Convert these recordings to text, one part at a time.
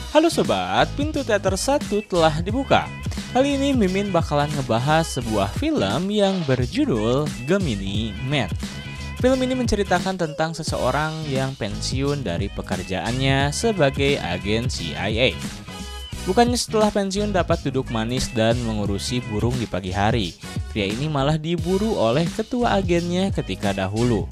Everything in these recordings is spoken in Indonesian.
Halo sobat, pintu teater 1 telah dibuka. Kali ini Mimin bakalan ngebahas sebuah film yang berjudul Gemini Man. Film ini menceritakan tentang seseorang yang pensiun dari pekerjaannya sebagai agen CIA. Bukannya setelah pensiun dapat duduk manis dan mengurusi burung di pagi hari, pria ini malah diburu oleh ketua agennya ketika dahulu.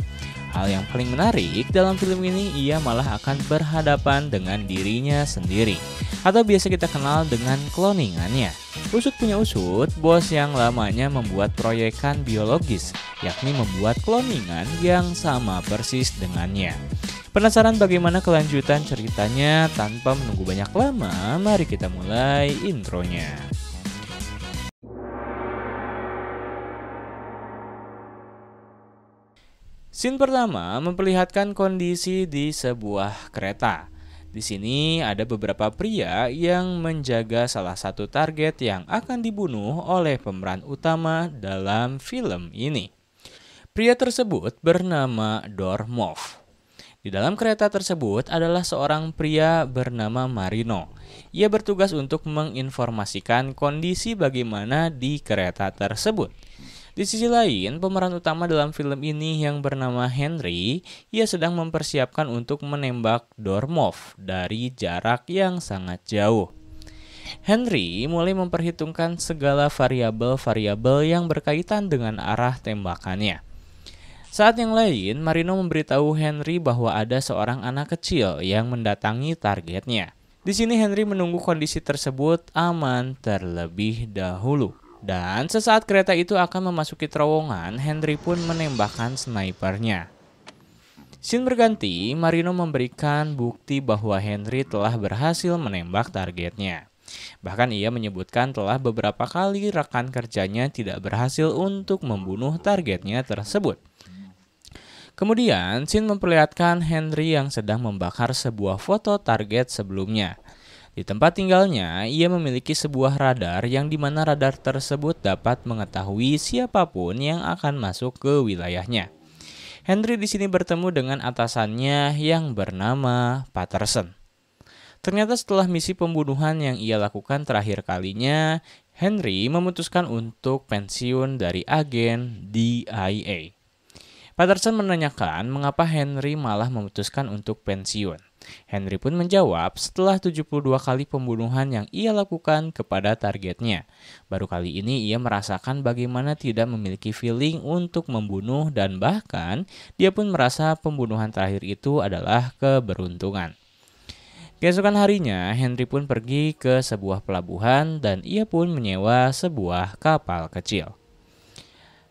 Hal yang paling menarik dalam film ini, ia malah akan berhadapan dengan dirinya sendiri, atau biasa kita kenal dengan cloningannya. Usut punya usut, bos yang lamanya membuat proyekan biologis, yakni membuat cloningan yang sama persis dengannya. Penasaran bagaimana kelanjutan ceritanya? Tanpa menunggu banyak lama, mari kita mulai intronya. Scene pertama memperlihatkan kondisi di sebuah kereta. Di sini ada beberapa pria yang menjaga salah satu target yang akan dibunuh oleh pemeran utama dalam film ini. Pria tersebut bernama Dormov. Di dalam kereta tersebut adalah seorang pria bernama Marino. Ia bertugas untuk menginformasikan kondisi bagaimana di kereta tersebut. Di sisi lain, pemeran utama dalam film ini yang bernama Henry, ia sedang mempersiapkan untuk menembak Dormov dari jarak yang sangat jauh. Henry mulai memperhitungkan segala variabel-variabel yang berkaitan dengan arah tembakannya. Saat yang lain, Marino memberitahu Henry bahwa ada seorang anak kecil yang mendatangi targetnya. Di sini Henry menunggu kondisi tersebut aman terlebih dahulu. Dan sesaat kereta itu akan memasuki terowongan, Henry pun menembakkan snipernya. Scene berganti, Marino memberikan bukti bahwa Henry telah berhasil menembak targetnya. Bahkan ia menyebutkan telah beberapa kali rekan kerjanya tidak berhasil untuk membunuh targetnya tersebut. Kemudian, scene memperlihatkan Henry yang sedang membakar sebuah foto target sebelumnya. Di tempat tinggalnya, ia memiliki sebuah radar yang dimana radar tersebut dapat mengetahui siapapun yang akan masuk ke wilayahnya. Henry di sini bertemu dengan atasannya yang bernama Patterson. Ternyata setelah misi pembunuhan yang ia lakukan terakhir kalinya, Henry memutuskan untuk pensiun dari agen DIA. Patterson menanyakan mengapa Henry malah memutuskan untuk pensiun. Henry pun menjawab setelah 72 kali pembunuhan yang ia lakukan kepada targetnya. Baru kali ini ia merasakan bagaimana tidak memiliki feeling untuk membunuh dan bahkan dia pun merasa pembunuhan terakhir itu adalah keberuntungan. Keesokan harinya, Henry pun pergi ke sebuah pelabuhan dan ia pun menyewa sebuah kapal kecil.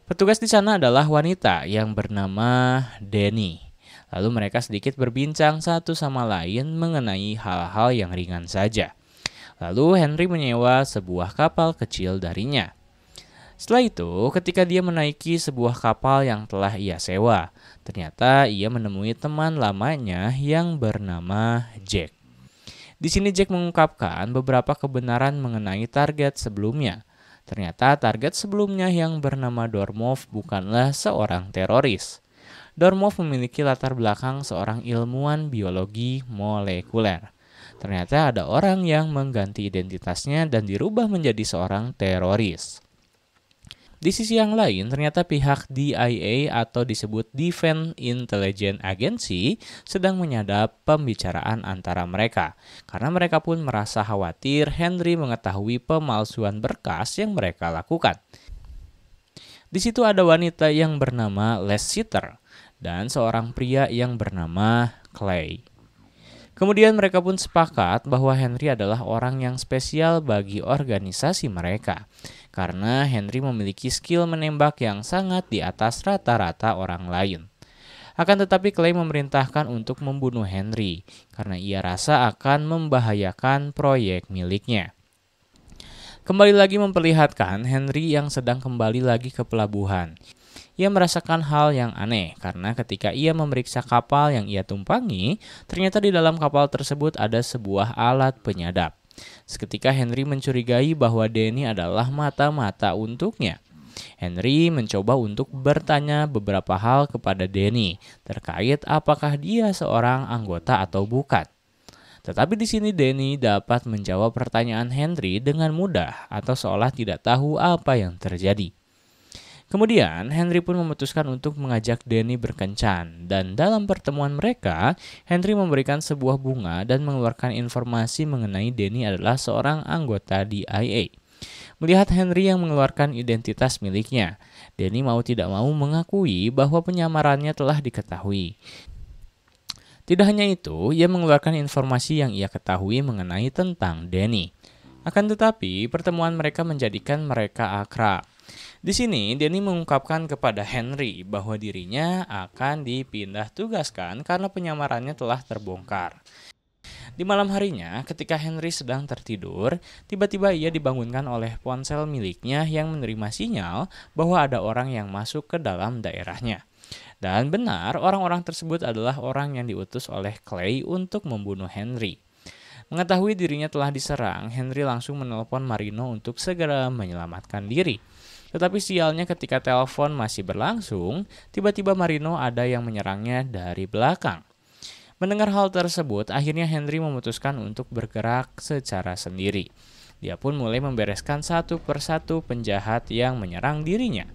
Petugas di sana adalah wanita yang bernama Denny. Lalu mereka sedikit berbincang satu sama lain mengenai hal-hal yang ringan saja. Lalu Henry menyewa sebuah kapal kecil darinya. Setelah itu, ketika dia menaiki sebuah kapal yang telah ia sewa, ternyata ia menemui teman lamanya yang bernama Jack. Di sini Jack mengungkapkan beberapa kebenaran mengenai target sebelumnya. Ternyata target sebelumnya yang bernama Dormov bukanlah seorang teroris. Dormov memiliki latar belakang seorang ilmuwan biologi molekuler. Ternyata ada orang yang mengganti identitasnya dan dirubah menjadi seorang teroris. Di sisi yang lain, ternyata pihak DIA atau disebut Defense Intelligence Agency sedang menyadap pembicaraan antara mereka. Karena mereka pun merasa khawatir Henry mengetahui pemalsuan berkas yang mereka lakukan. Di situ ada wanita yang bernama Lassiter dan seorang pria yang bernama Clay. Kemudian mereka pun sepakat bahwa Henry adalah orang yang spesial bagi organisasi mereka. Karena Henry memiliki skill menembak yang sangat di atas rata-rata orang lain. Akan tetapi Clay memerintahkan untuk membunuh Henry karena ia rasa akan membahayakan proyek miliknya. Kembali lagi memperlihatkan Henry yang sedang kembali lagi ke pelabuhan. Ia merasakan hal yang aneh karena ketika ia memeriksa kapal yang ia tumpangi, ternyata di dalam kapal tersebut ada sebuah alat penyadap. Seketika Henry mencurigai bahwa Denny adalah mata-mata untuknya. Henry mencoba untuk bertanya beberapa hal kepada Denny terkait apakah dia seorang anggota atau bukan. Tetapi di sini Danny dapat menjawab pertanyaan Henry dengan mudah atau seolah tidak tahu apa yang terjadi. Kemudian Henry pun memutuskan untuk mengajak Danny berkencan, dan dalam pertemuan mereka, Henry memberikan sebuah bunga dan mengeluarkan informasi mengenai Danny adalah seorang anggota DIA. Melihat Henry yang mengeluarkan identitas miliknya, Danny mau tidak mau mengakui bahwa penyamarannya telah diketahui. Tidak hanya itu, ia mengeluarkan informasi yang ia ketahui mengenai tentang Danny. Akan tetapi, pertemuan mereka menjadikan mereka akrab. Di sini, Danny mengungkapkan kepada Henry bahwa dirinya akan dipindah tugaskan karena penyamarannya telah terbongkar. Di malam harinya, ketika Henry sedang tertidur, tiba-tiba ia dibangunkan oleh ponsel miliknya yang menerima sinyal bahwa ada orang yang masuk ke dalam daerahnya. Dan benar, orang-orang tersebut adalah orang yang diutus oleh Clay untuk membunuh Henry. Mengetahui dirinya telah diserang, Henry langsung menelpon Marino untuk segera menyelamatkan diri. Tetapi sialnya ketika telepon masih berlangsung, tiba-tiba Marino ada yang menyerangnya dari belakang. Mendengar hal tersebut, akhirnya Henry memutuskan untuk bergerak secara sendiri. Dia pun mulai membereskan satu persatu penjahat yang menyerang dirinya.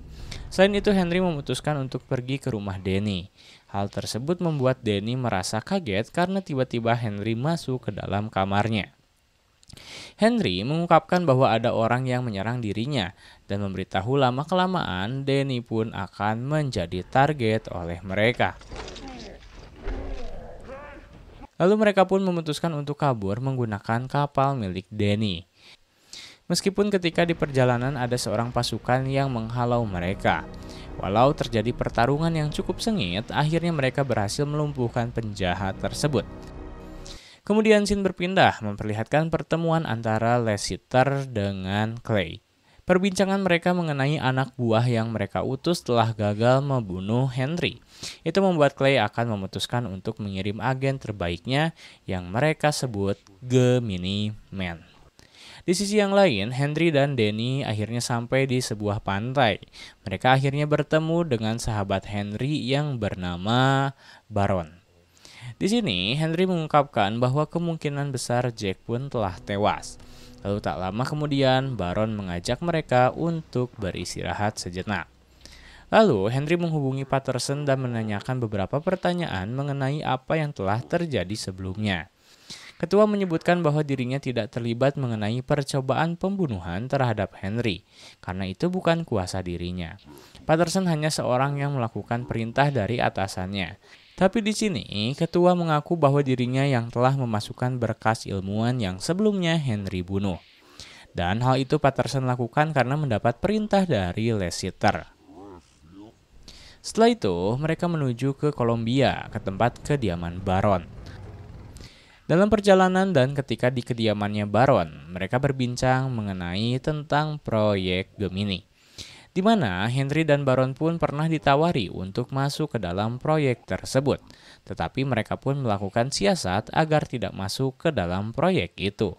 Selain itu, Henry memutuskan untuk pergi ke rumah Danny. Hal tersebut membuat Danny merasa kaget karena tiba-tiba Henry masuk ke dalam kamarnya. Henry mengungkapkan bahwa ada orang yang menyerang dirinya dan memberitahu lama-kelamaan Danny pun akan menjadi target oleh mereka. Lalu mereka pun memutuskan untuk kabur menggunakan kapal milik Danny. Meskipun ketika di perjalanan ada seorang pasukan yang menghalau mereka. Walau terjadi pertarungan yang cukup sengit, akhirnya mereka berhasil melumpuhkan penjahat tersebut. Kemudian scene berpindah memperlihatkan pertemuan antara Lassiter dengan Clay. Perbincangan mereka mengenai anak buah yang mereka utus telah gagal membunuh Henry. Itu membuat Clay akan memutuskan untuk mengirim agen terbaiknya yang mereka sebut Gemini Man. Di sisi yang lain, Henry dan Danny akhirnya sampai di sebuah pantai. Mereka akhirnya bertemu dengan sahabat Henry yang bernama Baron. Di sini, Henry mengungkapkan bahwa kemungkinan besar Jack pun telah tewas. Lalu tak lama kemudian, Baron mengajak mereka untuk beristirahat sejenak. Lalu, Henry menghubungi Patterson dan menanyakan beberapa pertanyaan mengenai apa yang telah terjadi sebelumnya. Ketua menyebutkan bahwa dirinya tidak terlibat mengenai percobaan pembunuhan terhadap Henry, karena itu bukan kuasa dirinya. Patterson hanya seorang yang melakukan perintah dari atasannya. Tapi di sini, ketua mengaku bahwa dirinya yang telah memasukkan berkas ilmuwan yang sebelumnya Henry bunuh. Dan hal itu Patterson lakukan karena mendapat perintah dari Lassiter. Setelah itu, mereka menuju ke Columbia, ke tempat kediaman Baron. Dalam perjalanan dan ketika di kediamannya Baron, mereka berbincang mengenai tentang proyek Gemini, di mana Henry dan Baron pun pernah ditawari untuk masuk ke dalam proyek tersebut, tetapi mereka pun melakukan siasat agar tidak masuk ke dalam proyek itu.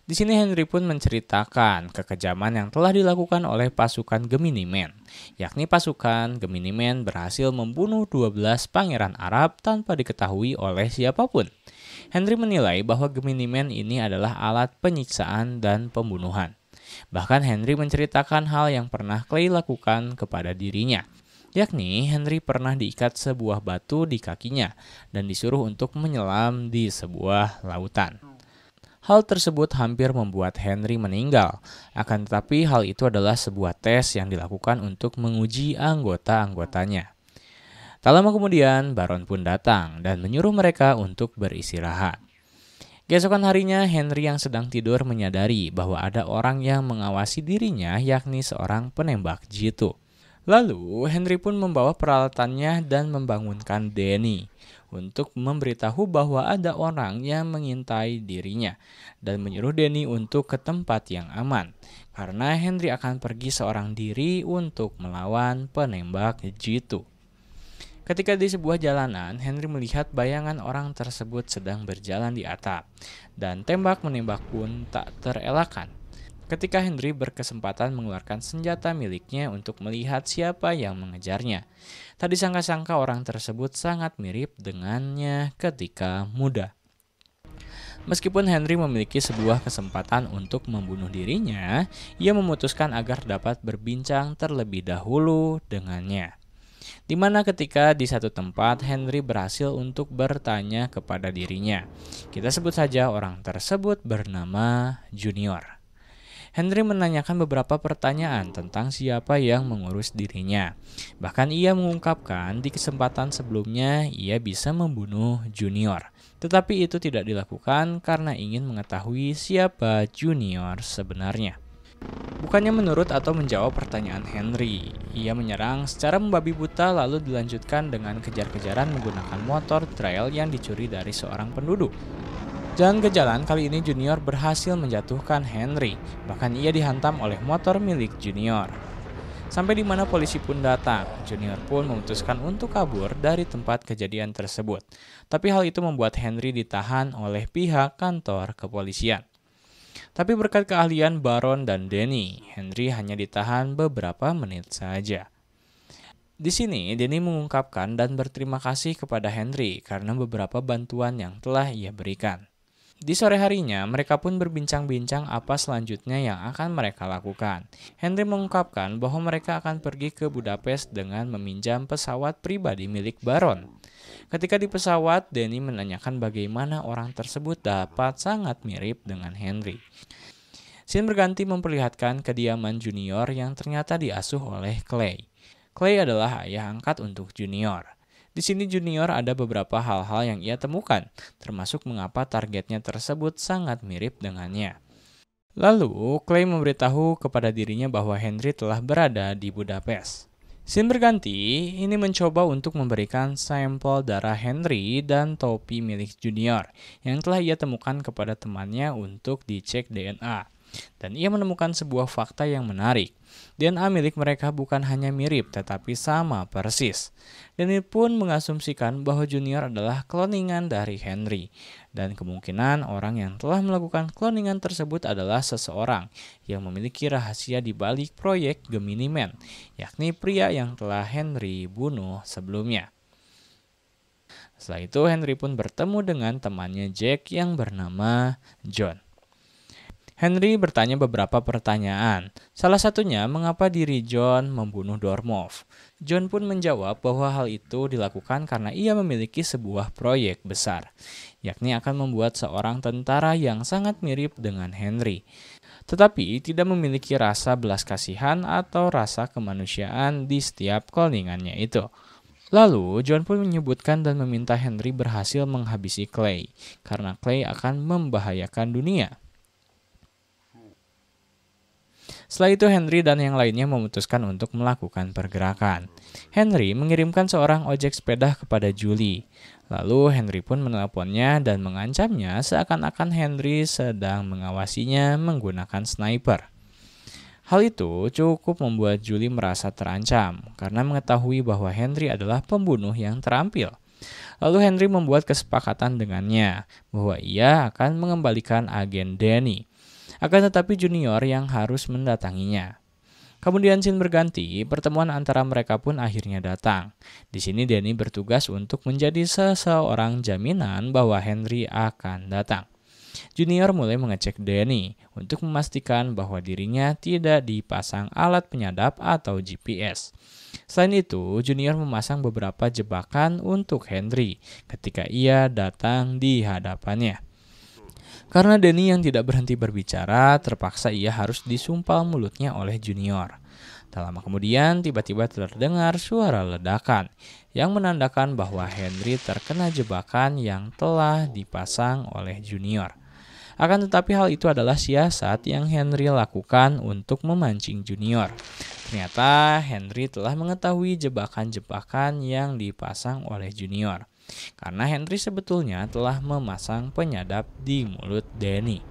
Di sini Henry pun menceritakan kekejaman yang telah dilakukan oleh pasukan Gemini Man, yakni pasukan Gemini Man berhasil membunuh 12 pangeran Arab tanpa diketahui oleh siapapun. Henry menilai bahwa Gemini Man ini adalah alat penyiksaan dan pembunuhan. Bahkan Henry menceritakan hal yang pernah Clay lakukan kepada dirinya, yakni Henry pernah diikat sebuah batu di kakinya dan disuruh untuk menyelam di sebuah lautan. Hal tersebut hampir membuat Henry meninggal, akan tetapi hal itu adalah sebuah tes yang dilakukan untuk menguji anggota-anggotanya. Tak lama kemudian, Baron pun datang dan menyuruh mereka untuk beristirahat. Keesokan harinya, Henry yang sedang tidur menyadari bahwa ada orang yang mengawasi dirinya, yakni seorang penembak jitu. Lalu, Henry pun membawa peralatannya dan membangunkan Danny untuk memberitahu bahwa ada orang yang mengintai dirinya dan menyuruh Danny untuk ke tempat yang aman, karena Henry akan pergi seorang diri untuk melawan penembak jitu. Ketika di sebuah jalanan, Henry melihat bayangan orang tersebut sedang berjalan di atap, dan tembak menembak pun tak terelakkan. Ketika Henry berkesempatan mengeluarkan senjata miliknya untuk melihat siapa yang mengejarnya, tak disangka-sangka orang tersebut sangat mirip dengannya ketika muda. Meskipun Henry memiliki sebuah kesempatan untuk membunuh dirinya, ia memutuskan agar dapat berbincang terlebih dahulu dengannya. Di mana ketika di satu tempat Henry berhasil untuk bertanya kepada dirinya. Kita sebut saja orang tersebut bernama Junior. Henry menanyakan beberapa pertanyaan tentang siapa yang mengurus dirinya. Bahkan ia mengungkapkan di kesempatan sebelumnya ia bisa membunuh Junior. Tetapi itu tidak dilakukan karena ingin mengetahui siapa Junior sebenarnya. Bukannya menurut atau menjawab pertanyaan Henry, ia menyerang secara membabi buta lalu dilanjutkan dengan kejar-kejaran menggunakan motor trail yang dicuri dari seorang penduduk. Jalan ke jalan kali ini Junior berhasil menjatuhkan Henry, bahkan ia dihantam oleh motor milik Junior. Sampai di mana polisi pun datang, Junior pun memutuskan untuk kabur dari tempat kejadian tersebut. Tapi hal itu membuat Henry ditahan oleh pihak kantor kepolisian. Tapi berkat keahlian Baron dan Danny, Henry hanya ditahan beberapa menit saja. Di sini, Danny mengungkapkan dan berterima kasih kepada Henry karena beberapa bantuan yang telah ia berikan. Di sore harinya, mereka pun berbincang-bincang apa selanjutnya yang akan mereka lakukan. Henry mengungkapkan bahwa mereka akan pergi ke Budapest dengan meminjam pesawat pribadi milik Baron. Ketika di pesawat, Danny menanyakan bagaimana orang tersebut dapat sangat mirip dengan Henry. Scene berganti memperlihatkan kediaman Junior yang ternyata diasuh oleh Clay. Clay adalah ayah angkat untuk Junior. Di sini Junior ada beberapa hal-hal yang ia temukan, termasuk mengapa targetnya tersebut sangat mirip dengannya. Lalu, Clay memberitahu kepada dirinya bahwa Henry telah berada di Budapest. Scene berganti, ini mencoba untuk memberikan sampel darah Henry dan topi milik Junior yang telah ia temukan kepada temannya untuk dicek DNA. Dan ia menemukan sebuah fakta yang menarik. DNA milik mereka bukan hanya mirip tetapi sama persis. Dan ini pun mengasumsikan bahwa Junior adalah kloningan dari Henry. Dan kemungkinan orang yang telah melakukan kloningan tersebut adalah seseorang yang memiliki rahasia di balik proyek Gemini Man, yakni pria yang telah Henry bunuh sebelumnya. Setelah itu Henry pun bertemu dengan temannya Jack yang bernama John. Henry bertanya beberapa pertanyaan, salah satunya mengapa diri John membunuh Dormov. John pun menjawab bahwa hal itu dilakukan karena ia memiliki sebuah proyek besar, yakni akan membuat seorang tentara yang sangat mirip dengan Henry, tetapi tidak memiliki rasa belas kasihan atau rasa kemanusiaan di setiap kloningannya itu. Lalu, John pun menyebutkan dan meminta Henry berhasil menghabisi Clay, karena Clay akan membahayakan dunia. Setelah itu Henry dan yang lainnya memutuskan untuk melakukan pergerakan. Henry mengirimkan seorang ojek sepeda kepada Julie. Lalu Henry pun menelponnya dan mengancamnya seakan-akan Henry sedang mengawasinya menggunakan sniper. Hal itu cukup membuat Julie merasa terancam karena mengetahui bahwa Henry adalah pembunuh yang terampil. Lalu Henry membuat kesepakatan dengannya bahwa ia akan mengembalikan agen Danny. Akan tetapi Junior yang harus mendatanginya. Kemudian scene berganti, pertemuan antara mereka pun akhirnya datang. Di sini Danny bertugas untuk menjadi seseorang jaminan bahwa Henry akan datang. Junior mulai mengecek Danny untuk memastikan bahwa dirinya tidak dipasang alat penyadap atau GPS. Selain itu, Junior memasang beberapa jebakan untuk Henry ketika ia datang di hadapannya. Karena Danny yang tidak berhenti berbicara, terpaksa ia harus disumpal mulutnya oleh Junior. Tak lama kemudian, tiba-tiba terdengar suara ledakan yang menandakan bahwa Henry terkena jebakan yang telah dipasang oleh Junior. Akan tetapi hal itu adalah siasat yang Henry lakukan untuk memancing Junior. Ternyata Henry telah mengetahui jebakan-jebakan yang dipasang oleh Junior. Karena Henry sebetulnya telah memasang penyadap di mulut Danny.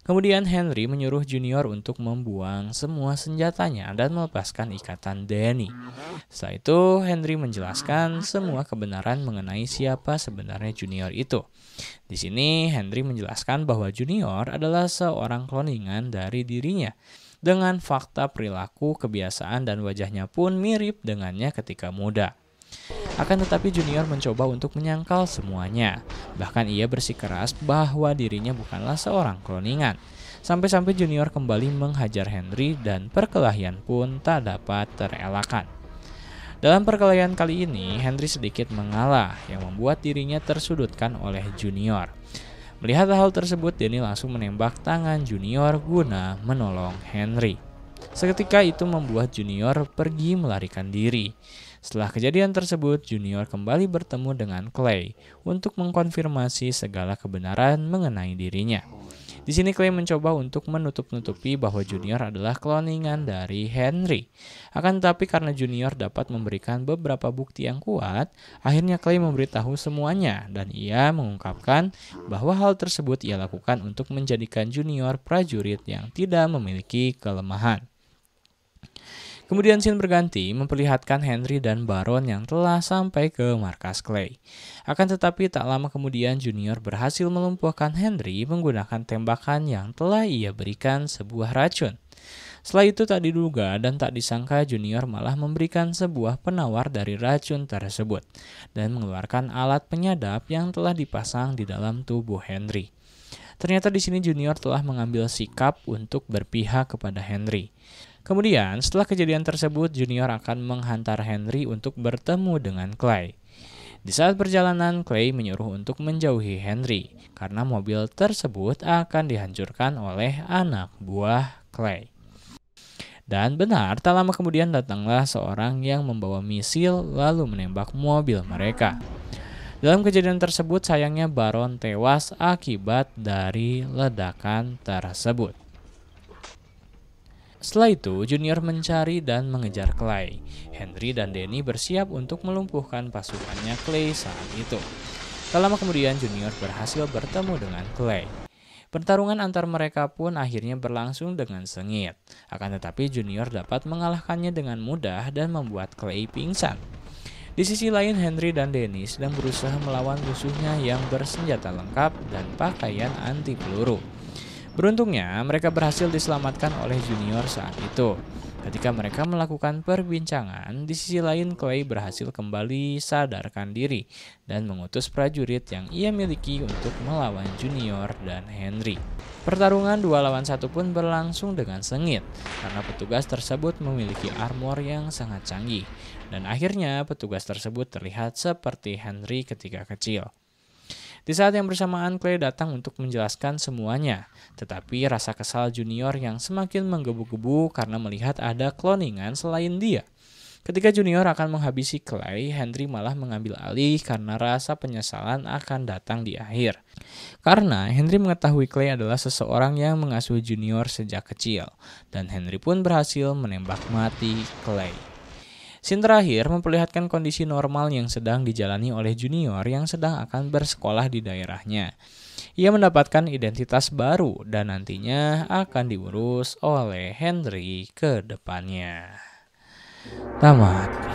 Kemudian Henry menyuruh Junior untuk membuang semua senjatanya dan melepaskan ikatan Danny. Setelah itu Henry menjelaskan semua kebenaran mengenai siapa sebenarnya Junior itu. Di sini Henry menjelaskan bahwa Junior adalah seorang kloningan dari dirinya. Dengan fakta perilaku, kebiasaan, dan wajahnya pun mirip dengannya ketika muda. Akan tetapi Junior mencoba untuk menyangkal semuanya. Bahkan ia bersikeras bahwa dirinya bukanlah seorang kloningan. Sampai-sampai Junior kembali menghajar Henry dan perkelahian pun tak dapat terelakkan. Dalam perkelahian kali ini, Henry sedikit mengalah yang membuat dirinya tersudutkan oleh Junior. Melihat hal tersebut, Danny langsung menembak tangan Junior guna menolong Henry. Seketika itu membuat Junior pergi melarikan diri. Setelah kejadian tersebut, Junior kembali bertemu dengan Clay untuk mengkonfirmasi segala kebenaran mengenai dirinya. Di sini Clay mencoba untuk menutup-nutupi bahwa Junior adalah kloningan dari Henry. Akan tetapi karena Junior dapat memberikan beberapa bukti yang kuat, akhirnya Clay memberitahu semuanya dan ia mengungkapkan bahwa hal tersebut ia lakukan untuk menjadikan Junior prajurit yang tidak memiliki kelemahan. Kemudian scene berganti memperlihatkan Henry dan Baron yang telah sampai ke markas Clay. Akan tetapi tak lama kemudian Junior berhasil melumpuhkan Henry menggunakan tembakan yang telah ia berikan sebuah racun. Setelah itu tak diduga dan tak disangka Junior malah memberikan sebuah penawar dari racun tersebut dan mengeluarkan alat penyadap yang telah dipasang di dalam tubuh Henry. Ternyata di sini Junior telah mengambil sikap untuk berpihak kepada Henry. Kemudian, setelah kejadian tersebut, Junior akan menghantar Henry untuk bertemu dengan Clay. Di saat perjalanan, Clay menyuruh untuk menjauhi Henry, karena mobil tersebut akan dihancurkan oleh anak buah Clay. Dan benar, tak lama kemudian datanglah seorang yang membawa misil lalu menembak mobil mereka. Dalam kejadian tersebut, sayangnya Baron tewas akibat dari ledakan tersebut. Setelah itu, Junior mencari dan mengejar Clay. Henry dan Danny bersiap untuk melumpuhkan pasukannya Clay saat itu. Tak lama kemudian, Junior berhasil bertemu dengan Clay. Pertarungan antar mereka pun akhirnya berlangsung dengan sengit. Akan tetapi Junior dapat mengalahkannya dengan mudah dan membuat Clay pingsan. Di sisi lain, Henry dan Danny sedang berusaha melawan musuhnya yang bersenjata lengkap dan pakaian anti peluru. Beruntungnya, mereka berhasil diselamatkan oleh Junior saat itu. Ketika mereka melakukan perbincangan, di sisi lain Clay berhasil kembali sadarkan diri dan mengutus prajurit yang ia miliki untuk melawan Junior dan Henry. Pertarungan 2 lawan 1 pun berlangsung dengan sengit karena petugas tersebut memiliki armor yang sangat canggih dan akhirnya petugas tersebut terlihat seperti Henry ketika kecil. Di saat yang bersamaan, Clay datang untuk menjelaskan semuanya, tetapi rasa kesal Junior yang semakin menggebu-gebu karena melihat ada kloningan selain dia. Ketika Junior akan menghabisi Clay, Henry malah mengambil alih karena rasa penyesalan akan datang di akhir. Karena Henry mengetahui Clay adalah seseorang yang mengasuh Junior sejak kecil, dan Henry pun berhasil menembak mati Clay. Scene terakhir memperlihatkan kondisi normal yang sedang dijalani oleh Junior yang sedang akan bersekolah di daerahnya. Ia mendapatkan identitas baru dan nantinya akan diurus oleh Henry ke depannya. Tamat.